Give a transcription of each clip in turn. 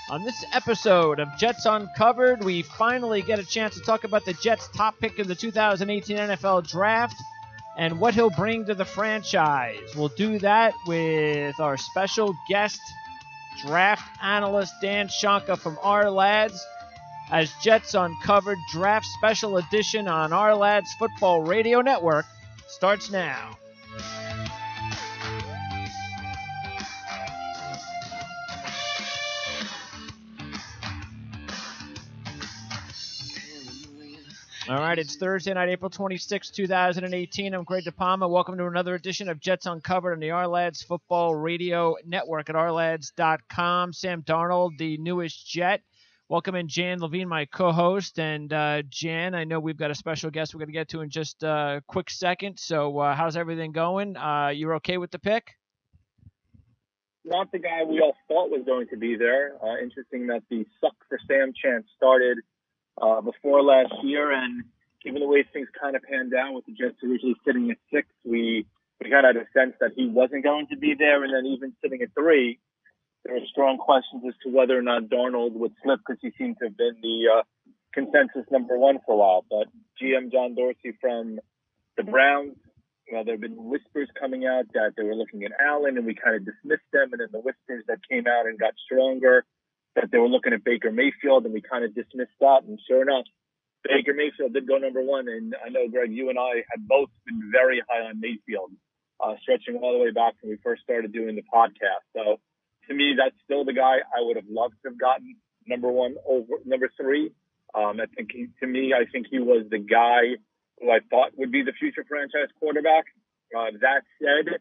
On this episode of Jets Uncovered, we finally get a chance to talk about the Jets' top pick of the 2018 NFL Draft and what he'll bring to the franchise. We'll do that with our special guest, draft analyst Dan Shonka from Ourlads, as Jets Uncovered Draft Special Edition on Ourlads Football Radio Network starts now. All right, it's Thursday night, April 26, 2018. I'm Greg DePalma. Welcome to another edition of Jets Uncovered on the Ourlads Football Radio Network at ourlads.com. Sam Darnold, the newest Jet. Welcome in Jan Levine, my co-host. And Jan, I know we've got a special guest we're going to get to in just a quick second. So how's everything going? You're okay with the pick? Not the guy we all thought was going to be there. Interesting that the suck for Sam chant started before last year, and given the way things kind of panned down with the Jets originally sitting at 6, we kind of had a sense that he wasn't going to be there, and then even sitting at 3, there were strong questions as to whether or not Darnold would slip because he seemed to have been the consensus number 1 for a while. But GM John Dorsey from the Browns, there have been whispers coming out that they were looking at Allen, and we kind of dismissed them, and then the whispers that came out and got stronger that they were looking at Baker Mayfield, and we kind of dismissed that. And sure enough, Baker Mayfield did go number 1. And I know, Greg, you and I had both been very high on Mayfield, stretching all the way back when we first started doing the podcast. So to me, that's still the guy I would have loved to have gotten number 1 over number 3. I think I think he was the guy who I thought would be the future franchise quarterback. That said,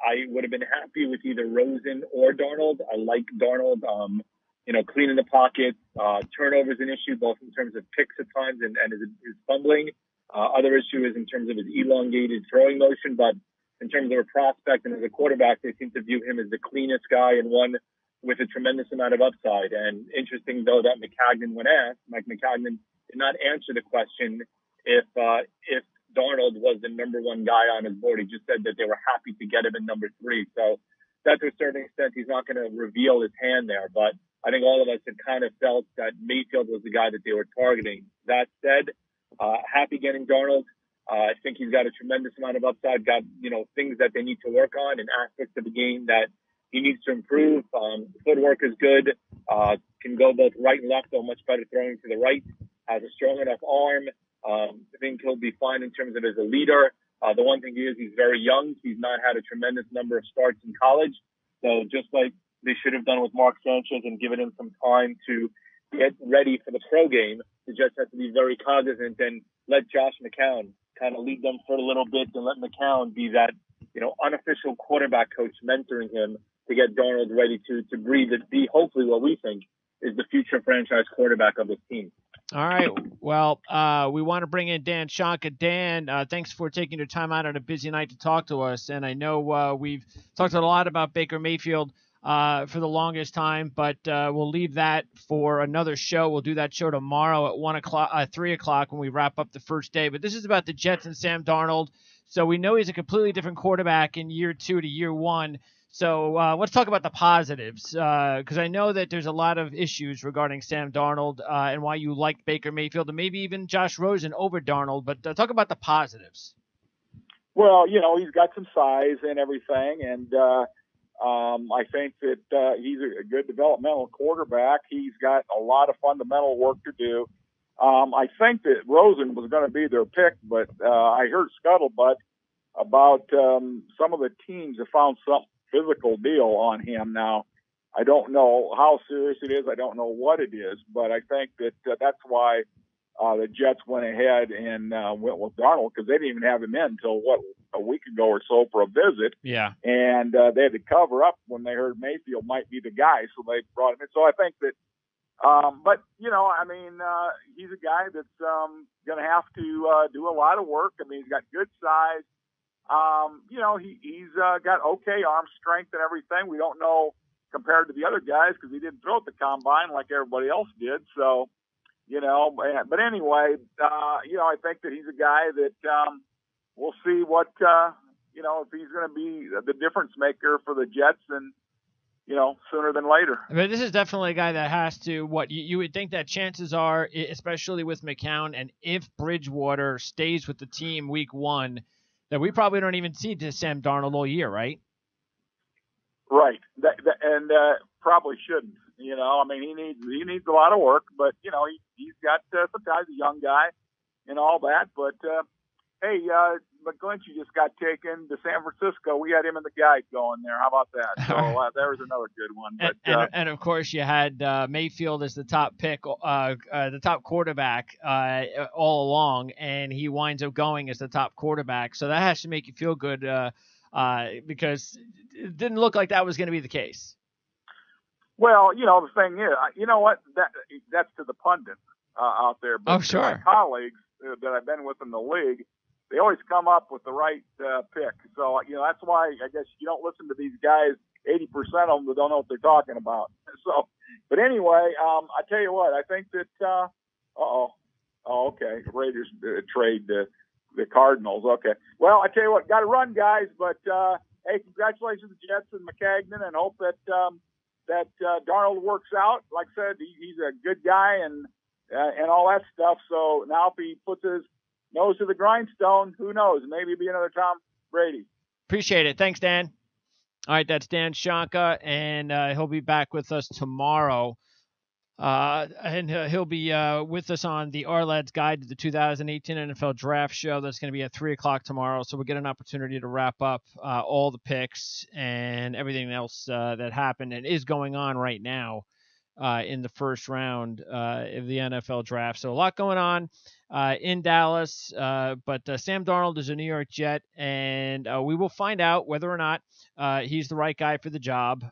I would have been happy with either Rosen or Darnold. I like Darnold, cleaning the pocket. Turnovers an issue, both in terms of picks at times and his fumbling. Other issue is in terms of his elongated throwing motion. But in terms of a prospect and as a quarterback, they seem to view him as the cleanest guy and one with a tremendous amount of upside. And interesting, though, that when asked, Mike Maccagnan did not answer the question if Darnold was the number 1 guy on his board. He just said that they were happy to get him in number 3. So that, to a certain extent, he's not going to reveal his hand there. But I think all of us had kind of felt that Mayfield was the guy that they were targeting. That said, happy getting Darnold. I think he's got a tremendous amount of upside, got, things that they need to work on and aspects of the game that he needs to improve. Footwork is good, can go both right and left, though much better throwing to the right, has a strong enough arm. I think he'll be fine in terms of as a leader. The one thing is he's very young. He's not had a tremendous number of starts in college. So just like they should have done with Mark Sanchez and given him some time to get ready for the pro game, the Jets have to be very cognizant and let Josh McCown kind of lead them for a little bit and let McCown be that, unofficial quarterback coach mentoring him to get Darnold ready to breathe and be hopefully what we think is the future franchise quarterback of this team. All right. Well, we want to bring in Dan Shonka. Dan, thanks for taking your time out on a busy night to talk to us. And I know we've talked a lot about Baker Mayfield for the longest time, but we'll leave that for another show. We'll do that show tomorrow at 3 o'clock when we wrap up the first day. But this is about the Jets and Sam Darnold. So we know he's a completely different quarterback in year 2 to year 1. So let's talk about the positives, because I know that there's a lot of issues regarding Sam Darnold and why you like Baker Mayfield and maybe even Josh Rosen over Darnold. But talk about the positives. Well, he's got some size and everything, and I think that he's a good developmental quarterback. He's got a lot of fundamental work to do. I think that Rosen was going to be their pick, but I heard scuttlebutt about some of the teams have found some physical deal on him. Now, I don't know how serious it is. I don't know what it is, but I think that that's why the Jets went ahead and went with Darnold, because they didn't even have him in until a week ago or so for a visit. Yeah. And they had to cover up when they heard Mayfield might be the guy, so they brought him in. So I think that, he's a guy that's going to have to do a lot of work. I mean, he's got good size. He's got okay arm strength and everything. We don't know compared to the other guys because he didn't throw at the combine like everybody else did. So, but anyway, I think that he's a guy that we'll see what, if he's going to be the difference maker for the Jets. And, sooner than later. But this is definitely a guy that has to, you would think that chances are, especially with McCown, and if Bridgewater stays with the team week 1, that we probably don't even see to Sam Darnold all year, right? Right. And probably shouldn't. I mean, he needs a lot of work, but, he's got sometimes a young guy and all that. But, hey, McGlinchey just got taken to San Francisco. We had him in the guide going there. How about that? So there was another good one. But, and of course, you had Mayfield as the top pick, the top quarterback all along, and he winds up going as the top quarterback. So that has to make you feel good because it didn't look like that was going to be the case. Well, the thing is, you know what? That's to the pundits out there. But oh, sure. My colleagues that I've been with in the league, they always come up with the right pick. So, that's why I guess you don't listen to these guys, 80% of them that don't know what they're talking about. So, but anyway, I tell you what, I think that, okay, Raiders trade the Cardinals. Okay. Well, I tell you what, got to run, guys, but, hey, congratulations to Jets and McCagnon, and hope that Darnold works out. Like I said, he's a good guy and all that stuff. So now if he puts his nose to the grindstone, who knows? Maybe it'll be another Tom Brady. Appreciate it. Thanks, Dan. All right, that's Dan Shonka, and he'll be back with us tomorrow. And he'll be with us on the Ourlads Guide to the 2018 NFL Draft Show. That's going to be at 3 o'clock tomorrow. So we'll get an opportunity to wrap up all the picks and everything else that happened and is going on right now in the first round of the NFL Draft. So a lot going on in Dallas. But Sam Darnold is a New York Jet, and we will find out whether or not he's the right guy for the job.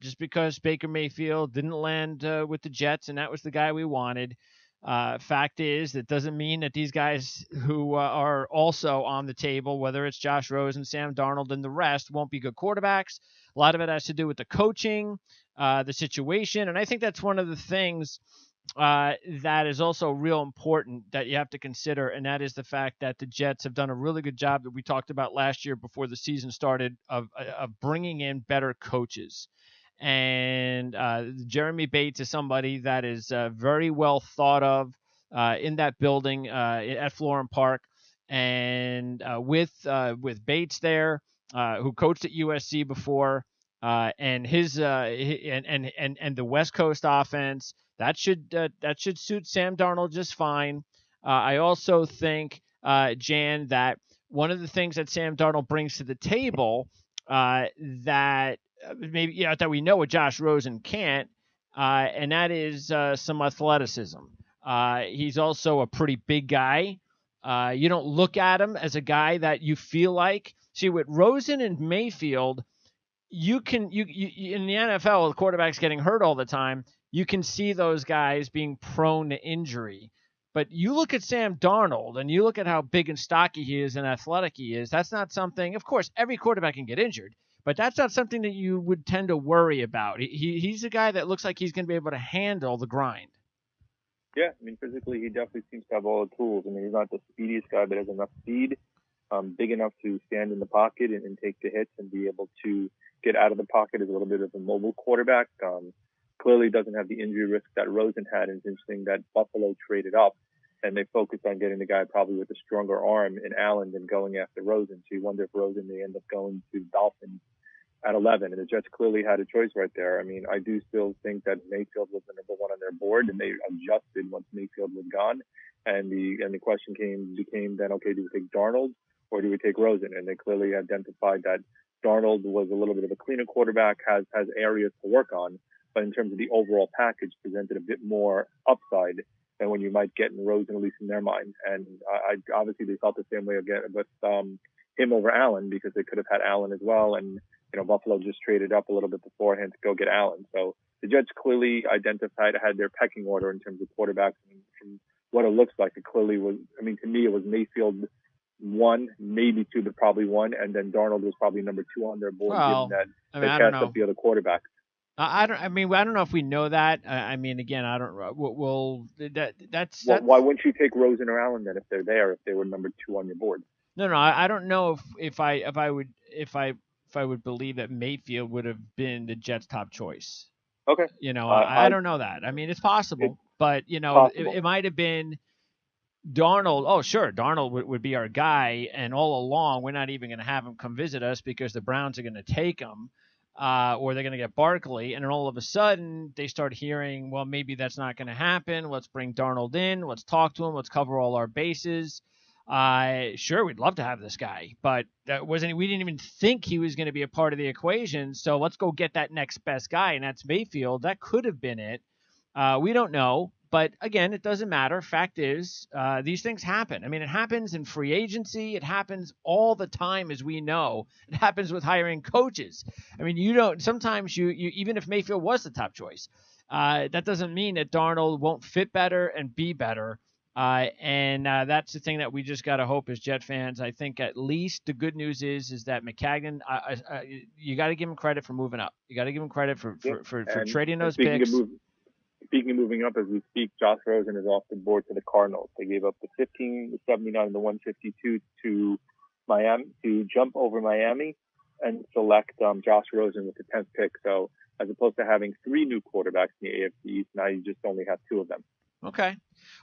Just because Baker Mayfield didn't land with the Jets, and that was the guy we wanted. Fact is, that doesn't mean that these guys who are also on the table, whether it's Josh Rosen, Sam Darnold, and the rest, won't be good quarterbacks. A lot of it has to do with the coaching, the situation, and I think that's one of the things that is also real important that you have to consider, and that is the fact that the Jets have done a really good job that we talked about last year before the season started of bringing in better coaches. And Jeremy Bates is somebody that is very well thought of in that building at Florham Park, and with Bates there, who coached at USC before, and his and the West Coast offense. That should suit Sam Darnold just fine. I also think, Jan, that one of the things that Sam Darnold brings to the table that maybe that we know what Josh Rosen can't, and that is some athleticism. He's also a pretty big guy. You don't look at him as a guy that you feel like. See, with Rosen and Mayfield, you in the NFL, the quarterback's getting hurt all the time. You can see those guys being prone to injury. But you look at Sam Darnold, and you look at how big and stocky he is and athletic he is. That's not something – of course, every quarterback can get injured, but that's not something that you would tend to worry about. He's a guy that looks like he's going to be able to handle the grind. Yeah, I mean, physically, he definitely seems to have all the tools. I mean, he's not the speediest guy, but has enough speed, big enough to stand in the pocket and take the hits and be able to get out of the pocket as a little bit of a mobile quarterback. Clearly doesn't have the injury risk that Rosen had. And it's interesting that Buffalo traded up and they focused on getting the guy probably with a stronger arm in Allen than going after Rosen. So you wonder if Rosen may end up going to Dolphins at 11. And the Jets clearly had a choice right there. I mean, I do still think that Mayfield was the number one on their board, and they adjusted once Mayfield was gone. And the question became then, okay, do we take Darnold or do we take Rosen? And they clearly identified that Darnold was a little bit of a cleaner quarterback, has areas to work on, but in terms of the overall package, presented a bit more upside than when you might get in Rosen, at least in their mind. And I obviously they felt the same way again with him over Allen, because they could have had Allen as well. And, Buffalo just traded up a little bit beforehand to go get Allen. So the Jets clearly had their pecking order in terms of quarterbacks. And from what it looks like, it clearly was, to me, it was Mayfield 1, maybe 2, but probably 1. And then Darnold was probably number 2 on their board, given that they passed up the other quarterbacks. I don't know if we know that. Again, I don't. That's. Why wouldn't you take Rosen or Allen then if they were number 2 on your board? No, I don't know if I if I would believe that Mayfield would have been the Jets' top choice. Okay. I don't know that. I mean, it's possible, but it might have been Darnold. Oh, sure, Darnold would be our guy, and all along we're not even going to have him come visit us because the Browns are going to take him, or they're going to get Barkley, and then all of a sudden they start hearing, well, maybe that's not going to happen. Let's bring Darnold in. Let's talk to him. Let's cover all our bases. Sure, we'd love to have this guy, but we didn't even think he was going to be a part of the equation. So let's go get that next best guy, and that's Mayfield. That could have been it. We don't know. But again, it doesn't matter. Fact is, these things happen. I mean, it happens in free agency. It happens all the time, as we know. It happens with hiring coaches. I mean, sometimes you even if Mayfield was the top choice, that doesn't mean that Darnold won't fit better and be better. And that's the thing that we just got to hope as Jet fans. I think at least the good news is that Maccagnan, you got to give him credit for moving up. You got to give him credit for trading those picks. Speaking of moving up as we speak, Josh Rosen is off the board to the Cardinals. They gave up the 15, the 79, and the 152 to Miami to jump over Miami and select Josh Rosen with the 10th pick. So as opposed to having 3 new quarterbacks in the AFC East, now you just only have 2 of them. Okay.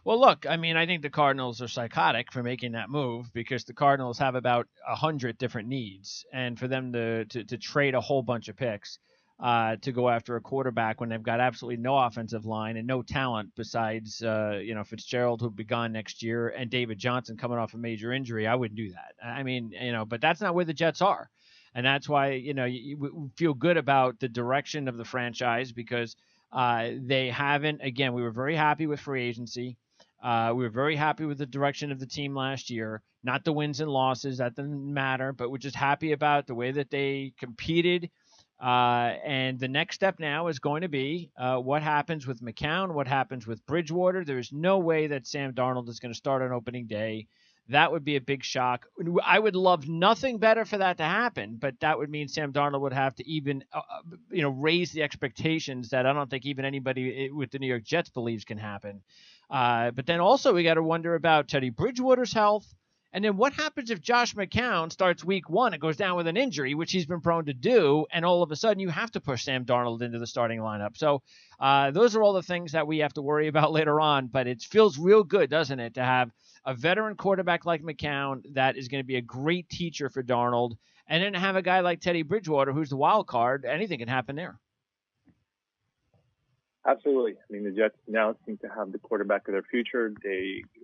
Well, look, I mean, I think the Cardinals are psychotic for making that move because the Cardinals have about 100 different needs, and for them to trade a whole bunch of picks to go after a quarterback when they've got absolutely no offensive line and no talent besides, Fitzgerald, who'll be gone next year, and David Johnson coming off a major injury, I wouldn't do that. I mean, but that's not where the Jets are. And that's why, you feel good about the direction of the franchise because they haven't, again, we were very happy with free agency. We were very happy with the direction of the team last year, not the wins and losses. That doesn't matter, but we're just happy about the way that they competed. And the next step now is going to be what happens with McCown, what happens with Bridgewater. There's no way that Sam Darnold is going to start on opening day. That would be a big shock. I would love nothing better for that to happen, but that would mean Sam Darnold would have to even, raise the expectations that I don't think even anybody with the New York Jets believes can happen. But then also we got to wonder about Teddy Bridgewater's health. And then what happens if Josh McCown starts week 1 and goes down with an injury, which he's been prone to do, and all of a sudden you have to push Sam Darnold into the starting lineup. So those are all the things that we have to worry about later on. But it feels real good, doesn't it, to have a veteran quarterback like McCown that is going to be a great teacher for Darnold, and then have a guy like Teddy Bridgewater who's the wild card. Anything can happen there. Absolutely. I mean, the Jets now seem to have the quarterback of their future.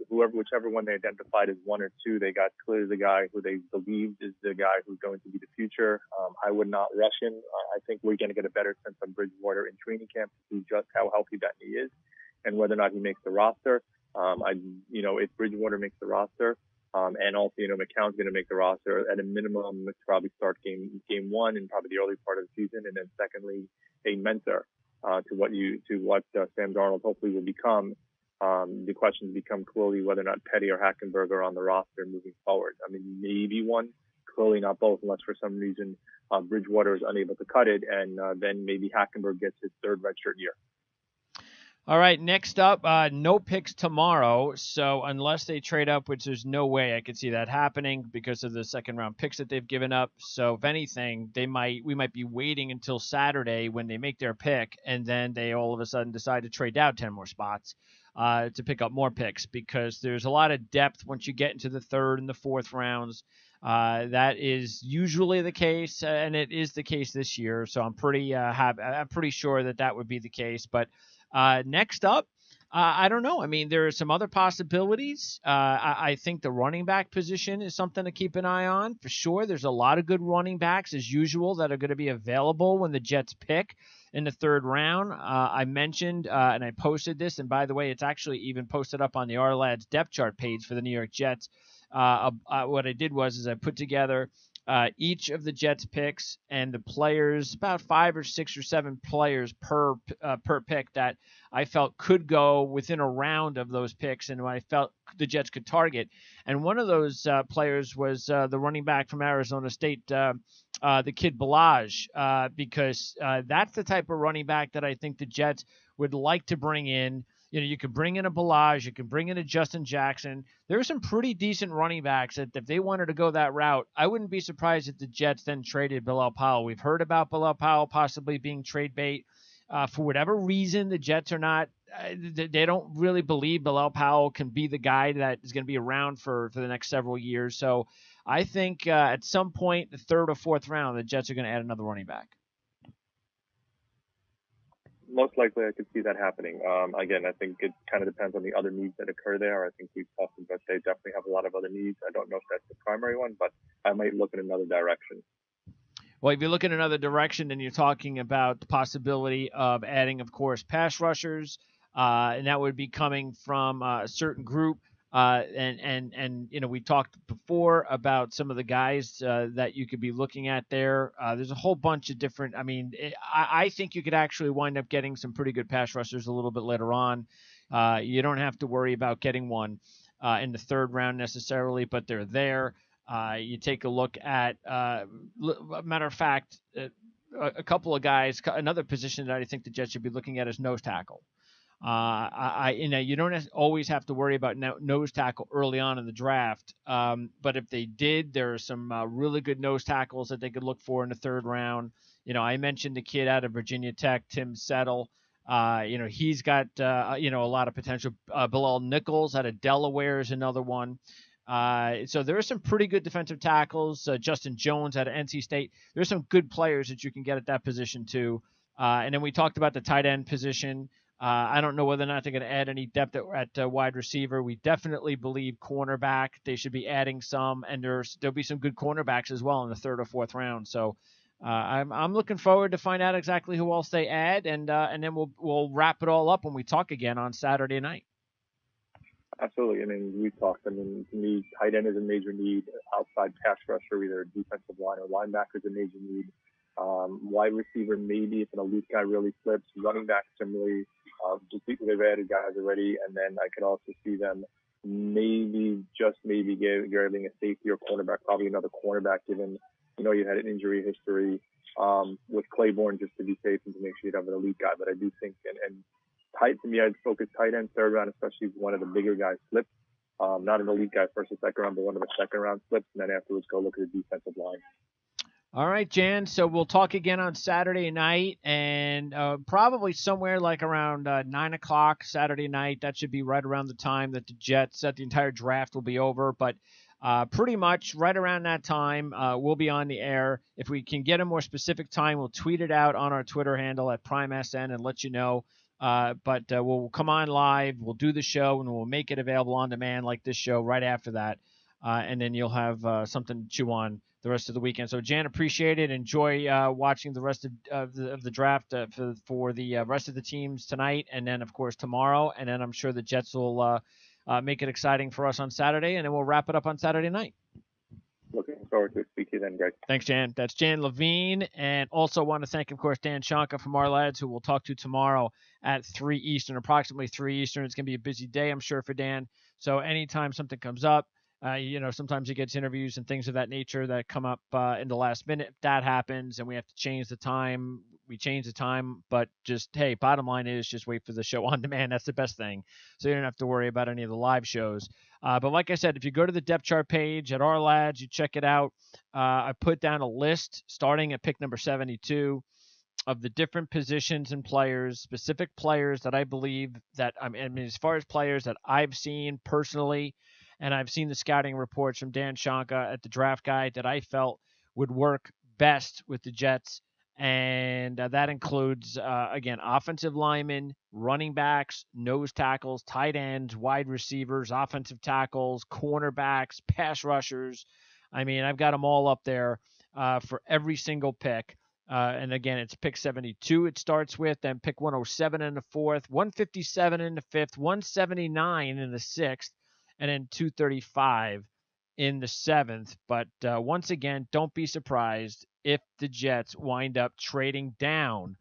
Whichever one they identified as 1 or 2, they got clearly the guy who they believed is the guy who's going to be the future. I would not rush him. I think we're going to get a better sense of Bridgewater in training camp to see just how healthy that knee is and whether or not he makes the roster. If Bridgewater makes the roster, and also, McCown's going to make the roster at a minimum, let's probably start game 1 in probably the early part of the season, and then secondly, a mentor to what Sam Darnold hopefully will become. The questions become clearly whether or not Petty or Hackenberg are on the roster moving forward. I mean, maybe one, clearly not both, unless for some reason Bridgewater is unable to cut it, and then maybe Hackenberg gets his 3rd redshirt year. All right, next up, no picks tomorrow. So unless they trade up, which there's no way I could see that happening because of the second-round picks that they've given up. So if anything, we might be waiting until Saturday when they make their pick, and then they all of a sudden decide to trade down 10 more spots to pick up more picks because there's a lot of depth once you get into the 3rd and the 4th rounds. That is usually the case, and it is the case this year. So I'm pretty sure that would be the case, but. Next up, I don't know. I mean, there are some other possibilities. I think the running back position is something to keep an eye on for sure. There's a lot of good running backs as usual that are going to be available when the Jets pick in the 3rd round. I mentioned, and I posted this, and by the way, it's actually even posted up on the Ourlads depth chart page for the New York Jets. What I did was I put together each of the Jets picks and the players, about 5 or 6 or 7 players per pick that I felt could go within a round of those picks and I felt the Jets could target. And one of those players was the running back from Arizona State, the kid Ballage, because that's the type of running back that I think the Jets would like to bring in. You can bring in a Balaj, you can bring in a Justin Jackson. There are some pretty decent running backs that if they wanted to go that route, I wouldn't be surprised if the Jets then traded Bilal Powell. We've heard about Bilal Powell possibly being trade bait. For whatever reason, the Jets are not. They don't really believe Bilal Powell can be the guy that is going to be around for the next several years. So I think at some point, the third or fourth round, the Jets are going to add another running back. Most likely, I could see that happening. Again, I think it kind of depends on the other needs that occur there. I think we've talked about they definitely have a lot of other needs. I don't know if that's the primary one, but I might look in another direction. Well, if you look in another direction, then you're talking about the possibility of adding, of course, pass rushers, and that would be coming from a certain group. And we talked before about some of the guys that you could be looking at there. There's a whole bunch of different. I mean, I think you could actually wind up getting some pretty good pass rushers a little bit later on. You don't have to worry about getting one in the third round necessarily, but they're there. You take a look at, matter of fact, a couple of guys. Another position that I think the Jets should be looking at is nose tackle. You don't always have to worry about nose tackle early on in the draft. But if they did, there are some really good nose tackles that they could look for in the third round. I mentioned the kid out of Virginia Tech, Tim Settle. He's got, a lot of potential. Bilal Nichols out of Delaware is another one. So there are some pretty good defensive tackles. Justin Jones out of NC State. There's some good players that you can get at that position too. And then we talked about the tight end position. I don't know whether or not they're going to add any depth at wide receiver. We definitely believe cornerback. They should be adding some, and there'll be some good cornerbacks as well in the third or fourth round. So I'm looking forward to find out exactly who else they add, and then we'll wrap it all up when we talk again on Saturday night. Absolutely. I mean, we talked. I mean, to me, tight end is a major need. Outside pass rusher, either defensive line or linebacker, is a major need. Wide receiver, maybe if an elite guy really slips. Running back, similarly. They've added guys already, and then I could also see them maybe grabbing a safety or cornerback, probably another cornerback, given you had an injury history with Claiborne, just to be safe and to make sure you'd have an elite guy. But I do think and tight to me, I'd focus tight end third round, especially if one of the bigger guys slips. Not an elite guy first or second round, but one of the second round slips, and then afterwards go look at the defensive line. All right, Jan. So we'll talk again on Saturday night, and probably somewhere like around 9 o'clock Saturday night. That should be right around the time that the entire draft will be over. But pretty much right around that time, we'll be on the air. If we can get a more specific time, we'll tweet it out on our Twitter handle at PrimeSN and let you know. But we'll come on live. We'll do the show, and we'll make it available on demand like this show right after that. And then you'll have something to chew on the rest of the weekend. So, Jan, appreciate it. Enjoy watching the rest of the draft for the rest of the teams tonight, and then, of course, tomorrow. And then I'm sure the Jets will make it exciting for us on Saturday, and then we'll wrap it up on Saturday night. Looking forward to it. Speak to you then, Greg. Thanks, Jan. That's Jan Levine. And also want to thank, of course, Dan Shonka from our lads, who we'll talk to tomorrow at 3 Eastern, approximately 3 Eastern. It's going to be a busy day, I'm sure, for Dan. So anytime something comes up, sometimes he gets interviews and things of that nature that come up in the last minute. If that happens and we have to change the time, we change the time. But just, hey, bottom line is just wait for the show on demand. That's the best thing. So you don't have to worry about any of the live shows. But like I said, if you go to the depth chart page at our lads, you check it out. I put down a list starting at pick number 72 of the different positions and players, specific players that I believe that, I mean, as far as players that I've seen personally, and I've seen the scouting reports from Dan Shonka at the Draft Guide that I felt would work best with the Jets. And that includes, again, offensive linemen, running backs, nose tackles, tight ends, wide receivers, offensive tackles, cornerbacks, pass rushers. I mean, I've got them all up there for every single pick. And again, it's pick 72 it starts with, then pick 107 in the fourth, 157 in the fifth, 179 in the sixth, and then 235 in the seventh. But once again, don't be surprised if the Jets wind up trading down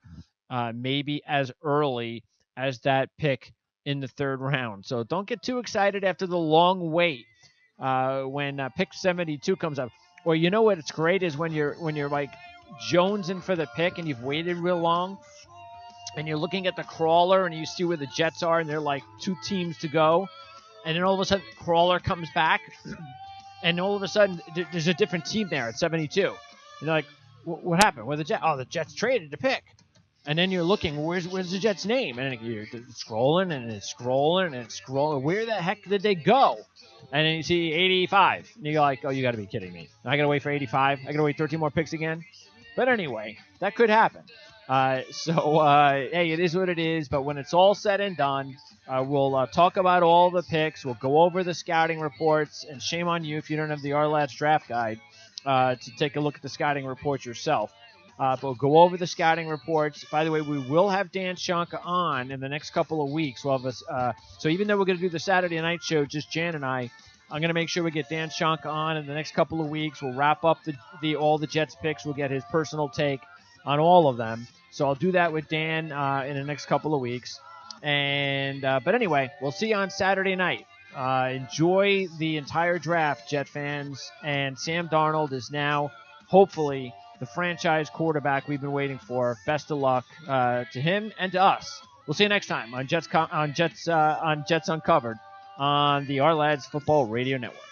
maybe as early as that pick in the third round. So don't get too excited after the long wait when pick 72 comes up. Or you know what? It's great is when you're like jonesing for the pick and you've waited real long. and you're looking at the crawler, and you see where the Jets are, and they're like 2 teams to go, and then all of a sudden, crawler comes back, and all of a sudden, there's a different team there at 72. And you're like, what happened? Where the Jets? Oh, the Jets traded to pick. And then you're looking, where's the Jets' name? And you're scrolling, and it's scrolling, and it's scrolling. Where the heck did they go? And then you see 85. And you're like, oh, you got to be kidding me. I got to wait for 85? I got to wait 13 more picks again? But anyway, that could happen. Hey, it is what it is. But when it's all said and done, we'll talk about all the picks. We'll go over the scouting reports. And shame on you if you don't have the Our-Lads draft guide to take a look at the scouting reports yourself. But we'll go over the scouting reports. By the way, we will have Dan Shonka on in the next couple of weeks. We'll have so even though we're going to do the Saturday night show, just Jan and I'm going to make sure we get Dan Shonka on in the next couple of weeks. We'll wrap up all the Jets picks. We'll get his personal take on all of them. So I'll do that with Dan in the next couple of weeks. And but anyway, we'll see you on Saturday night. Enjoy the entire draft, Jet fans. And Sam Darnold is now, hopefully, the franchise quarterback we've been waiting for. Best of luck to him and to us. We'll see you next time on Jets Uncovered on the Our-Lads Football Radio Network.